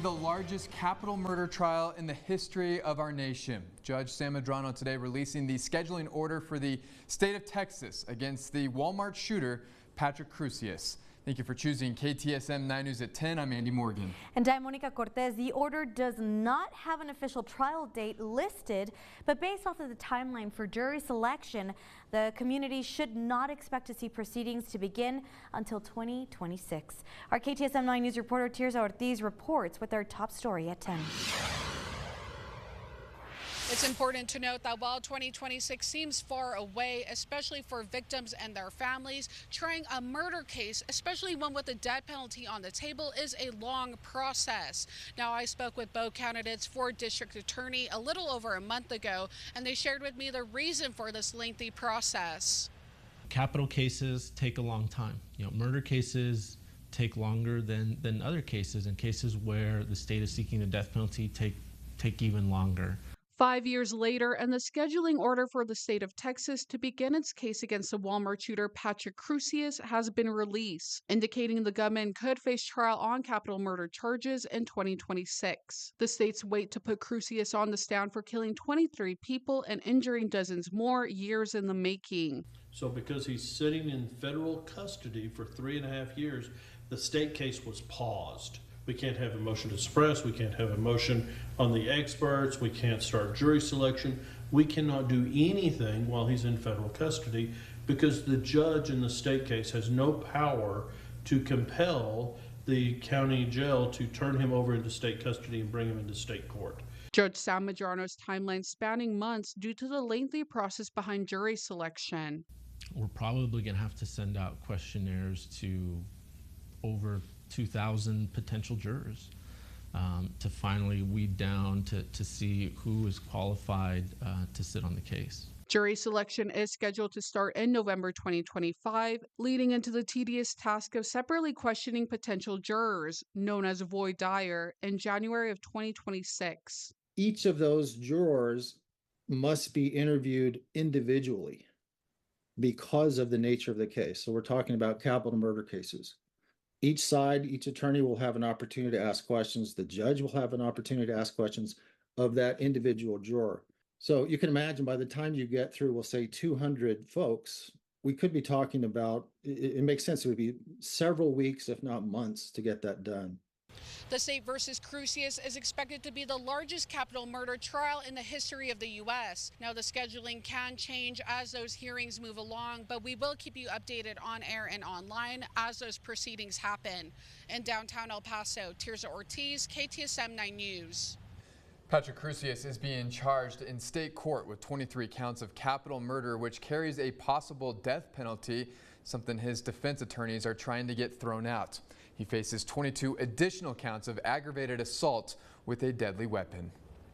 The largest capital murder trial in the history of our nation. Judge Sam Medrano today releasing the scheduling order for the state of Texas against the Walmart shooter, Patrick Crusius. Thank you for choosing KTSM 9 News at 10. I'm Andy Morgan. And I'm Monica Cortez. The order does not have an official trial date listed, but based off of the timeline for jury selection, the community should not expect to see proceedings to begin until 2026. Our KTSM 9 News reporter Tirza Ortiz reports with our top story at 10. It's important to note that while 2026 seems far away, especially for victims and their families, trying a murder case, especially one with the death penalty on the table, is a long process. Now, I spoke with both candidates for district attorney a little over a month ago, and they shared with me the reason for this lengthy process. Capital cases take a long time. Murder cases take longer than other cases, and cases where the state is seeking the death penalty take even longer. 5 years later, and the scheduling order for the state of Texas to begin its case against the Walmart shooter Patrick Crusius has been released, indicating the gunman could face trial on capital murder charges in 2026. The state's wait to put Crusius on the stand for killing 23 people and injuring dozens more years in the making. So because he's sitting in federal custody for 3.5 years, the state case was paused. We can't have a motion to suppress, we can't have a motion on the experts, we can't start jury selection. We cannot do anything while he's in federal custody because the judge in the state case has no power to compel the county jail to turn him over into state custody and bring him into state court. Judge Sam Medrano's timeline spanning months due to the lengthy process behind jury selection. We're probably going to have to send out questionnaires to over 2,000 potential jurors to finally weed down to see who is qualified to sit on the case. Jury selection is scheduled to start in November 2025, leading into the tedious task of separately questioning potential jurors, known as voir dire, in January of 2026. Each of those jurors must be interviewed individually because of the nature of the case. So we're talking about capital murder cases. Each side, each attorney will have an opportunity to ask questions. The judge will have an opportunity to ask questions of that individual juror. So you can imagine by the time you get through, we'll say 200 folks, we could be talking about, it makes sense, it would be several weeks, if not months, to get that done. The state versus Crusius is expected to be the largest capital murder trial in the history of the U.S. Now, the scheduling can change as those hearings move along, but we will keep you updated on air and online as those proceedings happen. In downtown El Paso, Tirza Ortiz, KTSM 9 News. Patrick Crusius is being charged in state court with 23 counts of capital murder, which carries a possible death penalty, something his defense attorneys are trying to get thrown out. He faces 22 additional counts of aggravated assault with a deadly weapon.